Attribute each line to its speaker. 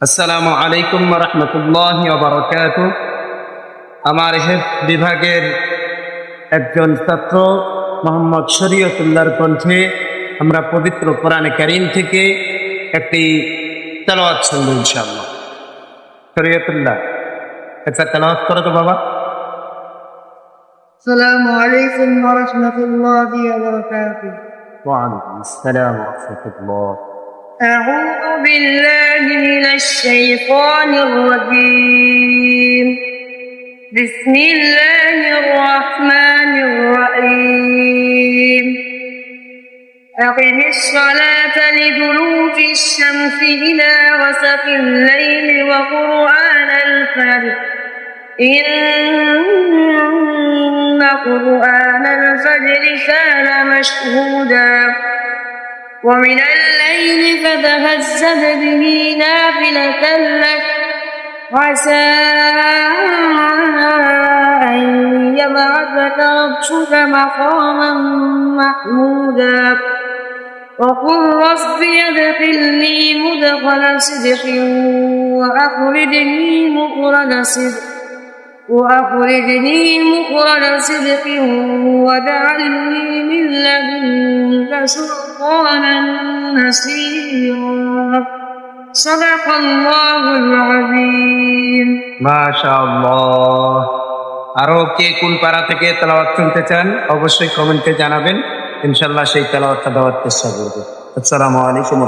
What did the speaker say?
Speaker 1: আসসালামু আলাইকুম ওয়া রাহমাতুল্লাহি ওয়া বারাকাতুহু। আমার বিভাগের একজন ছাত্র মোহাম্মদ শরীয়তুল্লাহর কণ্ঠে আমরা পবিত্র কোরআনে কারীম থেকে একটি তেলাওয়াত শুনব ইনশাআল্লাহ। শরীয়তুল্লাহ, একটা তেলাওয়াত করো তো বাবা।
Speaker 2: السلام عليكم ورحمة الله وبركاته.
Speaker 1: ওয়া আলাইকুম আসসালাম ওয়া রাহমাতুল্লাহ।
Speaker 2: أعوذ بالله من الشيطان الرجيم. بسم الله الرحمن الرحيم. أقم الصلاة لدلوك الشمس إلى غسق الليل وقرآن الفجر إن قرآن الفجر كان مشهودا ومن الليل فتهجد به نافلة لك عسى أن يبعثك ربك مقاما محمودا وقل رب ادخلني مدخل صدق وأخرجني مخرج صدق واجعلني من لدنك سلطانا نصيرا. صدق الله العظيم.
Speaker 1: মাশাআল্লাহ। আরো কে কোন পারা থেকে তেলাওয়াত শুনতে চান অবশ্যই কমেন্টে জানাবেন, ইনশাআল্লাহ সেই তেলাওয়াতটা দেওয়ার চেষ্টা করব। আসসালামু আলাইকুম।